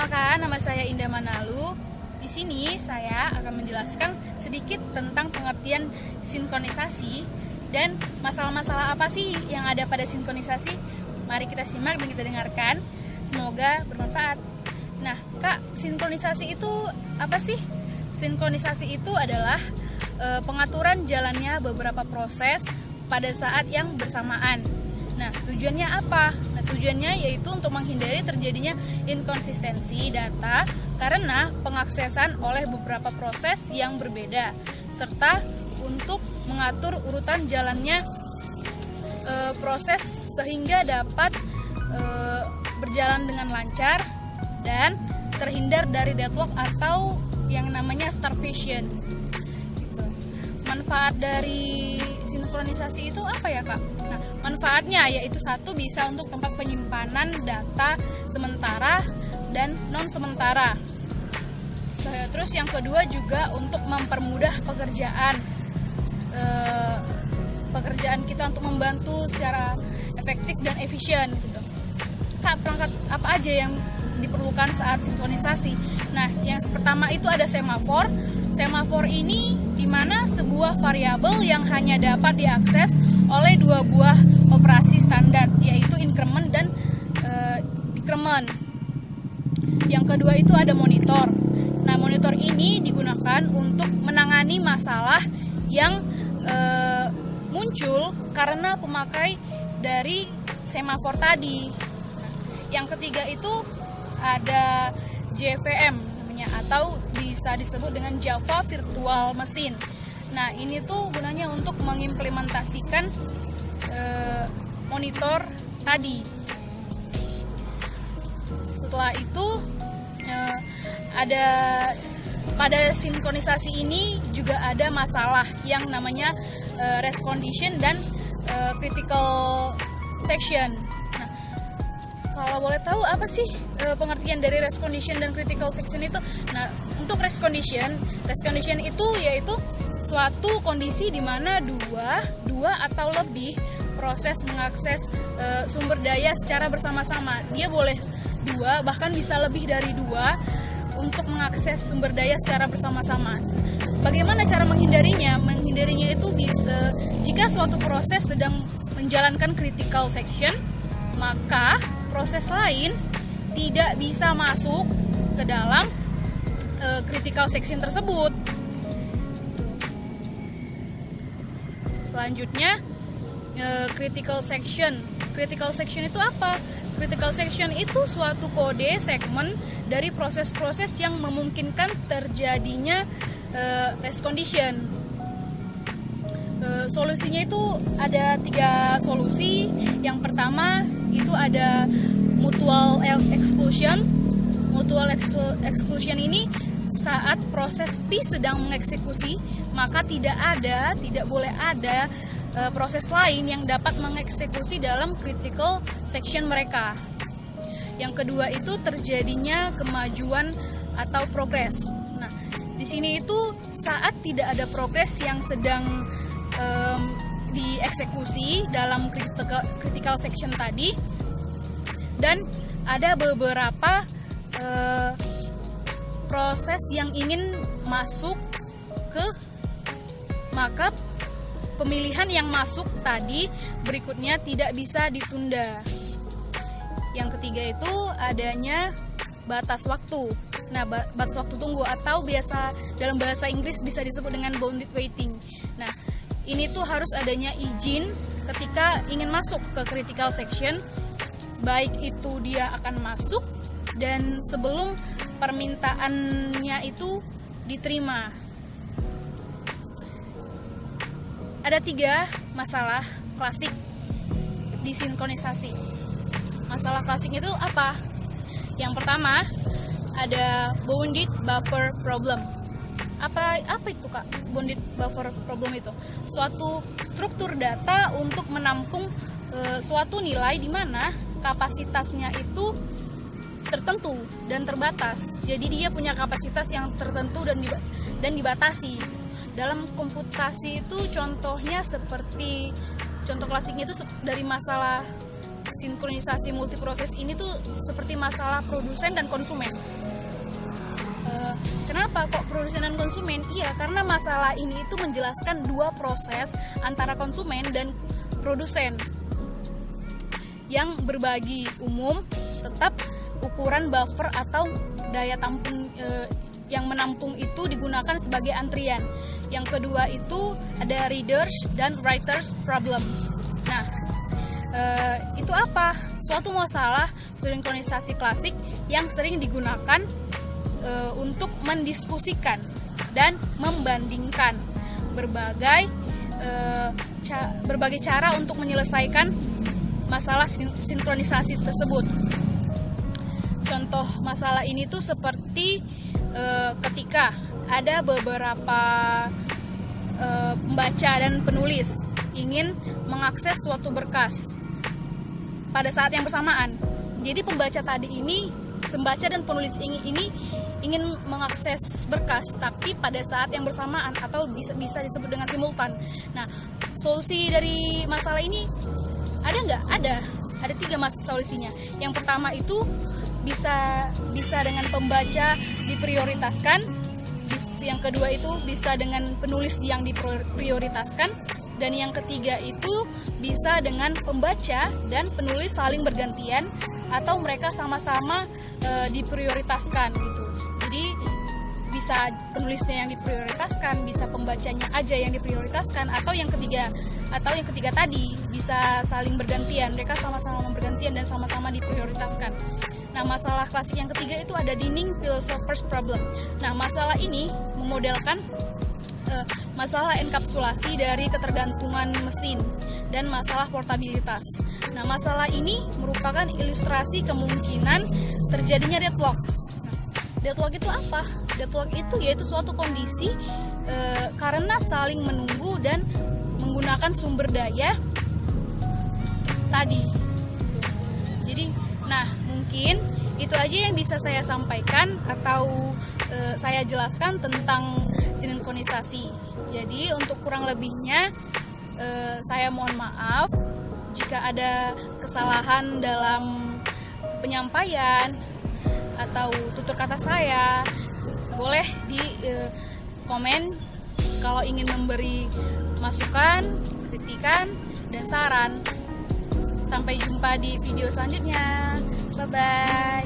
Perkenalkan, nama saya Indah Manalu. Di sini saya akan menjelaskan sedikit tentang pengertian sinkronisasi dan masalah-masalah apa sih yang ada pada sinkronisasi. Mari kita simak dan kita dengarkan. Semoga bermanfaat. Nah, Kak, sinkronisasi itu apa sih? Sinkronisasi itu adalah pengaturan jalannya beberapa proses pada saat yang bersamaan. Nah, tujuannya apa? Nah, tujuannya yaitu untuk menghindari terjadinya inkonsistensi data karena pengaksesan oleh beberapa proses yang berbeda, serta untuk mengatur urutan jalannya proses sehingga dapat berjalan dengan lancar dan terhindar dari deadlock atau yang namanya starvation. Manfaat dari sinkronisasi itu apa ya, Kak? Nah, manfaatnya yaitu satu, bisa untuk tempat penyimpanan data sementara dan non sementara. Terus yang kedua juga untuk mempermudah pekerjaan kita untuk membantu secara efektif dan efisien gitu. Kak, perangkat apa aja yang diperlukan saat sinkronisasi? Nah, yang pertama itu ada semafor. Semafor ini dimana sebuah variabel yang hanya dapat diakses oleh dua buah operasi standar, yaitu increment dan decrement. Yang kedua itu ada monitor. Nah, monitor ini digunakan untuk menangani masalah yang muncul karena pemakai dari semafor tadi. Yang ketiga itu ada JVM namanya, atau bisa disebut dengan Java Virtual Machine. Nah, ini tuh gunanya untuk mengimplementasikan monitor tadi. Setelah itu ada pada sinkronisasi ini juga ada masalah yang namanya race condition dan critical section. Nah, kalau boleh tahu apa sih pengertian dari race condition dan critical section itu? Nah, untuk race condition itu yaitu suatu kondisi di mana dua atau lebih proses mengakses sumber daya secara bersama-sama. Dia boleh dua, bahkan bisa lebih dari dua untuk mengakses sumber daya secara bersama-sama. Bagaimana cara menghindarinya? Menghindarinya itu bisa jika suatu proses sedang menjalankan critical section, maka proses lain tidak bisa masuk ke dalam critical section tersebut. Selanjutnya, critical section. Critical section itu apa? Critical section itu suatu kode segmen dari proses-proses yang memungkinkan terjadinya race condition. Solusinya itu ada 3 solusi. Yang pertama itu ada mutual exclusion. Mutual exclusion ini saat proses P sedang mengeksekusi, maka tidak boleh ada proses lain yang dapat mengeksekusi dalam critical section mereka. Yang kedua itu terjadinya kemajuan atau progres. Nah, di sini itu saat tidak ada progres yang sedang dieksekusi dalam critical section tadi, dan ada beberapa proses yang ingin masuk maka pemilihan yang masuk tadi berikutnya tidak bisa ditunda. Yang ketiga itu adanya batas waktu. Nah, batas waktu tunggu atau biasa dalam bahasa Inggris bisa disebut dengan bounded waiting. Nah, ini tuh harus adanya izin ketika ingin masuk ke critical section, baik itu dia akan masuk dan sebelum permintaannya itu diterima. Ada 3 masalah klasik di sinkronisasi. Masalah klasiknya itu apa? Yang pertama ada bounded buffer problem. Apa itu, Kak? Bounded buffer problem itu suatu struktur data untuk menampung suatu nilai di mana kapasitasnya itu tertentu dan terbatas. Jadi dia punya kapasitas yang tertentu dan dibatasi. Dalam komputasi itu contohnya seperti contoh klasiknya itu dari masalah sinkronisasi multiproses ini tuh seperti masalah produsen dan konsumen. Kenapa kok produsen dan konsumen? Iya, karena masalah ini itu menjelaskan dua proses antara konsumen dan produsen yang berbagi umum, tetap ukuran buffer atau daya tampung yang menampung itu digunakan sebagai antrian. Yang kedua itu ada readers dan writers problem. Nah, itu apa? Suatu masalah sinkronisasi klasik yang sering digunakan untuk mendiskusikan dan membandingkan berbagai cara untuk menyelesaikan masalah sinkronisasi tersebut. Contoh masalah ini tuh seperti ketika ada beberapa pembaca dan penulis ingin mengakses suatu berkas pada saat yang bersamaan. Jadi pembaca dan penulis ini ingin mengakses berkas tapi pada saat yang bersamaan atau bisa disebut dengan simultan. Nah, solusi dari masalah ini ada nggak? Ada 3 solusinya. Yang pertama itu bisa dengan pembaca diprioritaskan. Yang kedua itu bisa dengan penulis yang diprioritaskan. Dan yang ketiga itu bisa dengan pembaca dan penulis saling bergantian atau mereka sama-sama diprioritaskan gitu. Jadi bisa penulisnya yang diprioritaskan, bisa pembacanya aja yang diprioritaskan, atau yang ketiga tadi bisa saling bergantian, mereka sama-sama bergantian dan sama-sama diprioritaskan. Nah, masalah klasik yang ketiga itu ada Dinning Philosopher's Problem. Nah, masalah ini memodelkan masalah enkapsulasi dari ketergantungan mesin dan masalah portabilitas. Nah, masalah ini merupakan ilustrasi kemungkinan terjadinya deadlock. Deadlock itu apa? Deadlock itu yaitu suatu kondisi karena saling menunggu dan menggunakan sumber daya tadi. Jadi, nah mungkin itu aja yang bisa saya sampaikan atau saya jelaskan tentang sinkronisasi. Jadi untuk kurang lebihnya saya mohon maaf jika ada kesalahan dalam penyampaian atau tutur kata saya. Boleh di komen kalau ingin memberi masukan, kritikan, dan saran. Sampai jumpa di video selanjutnya. Bye-bye.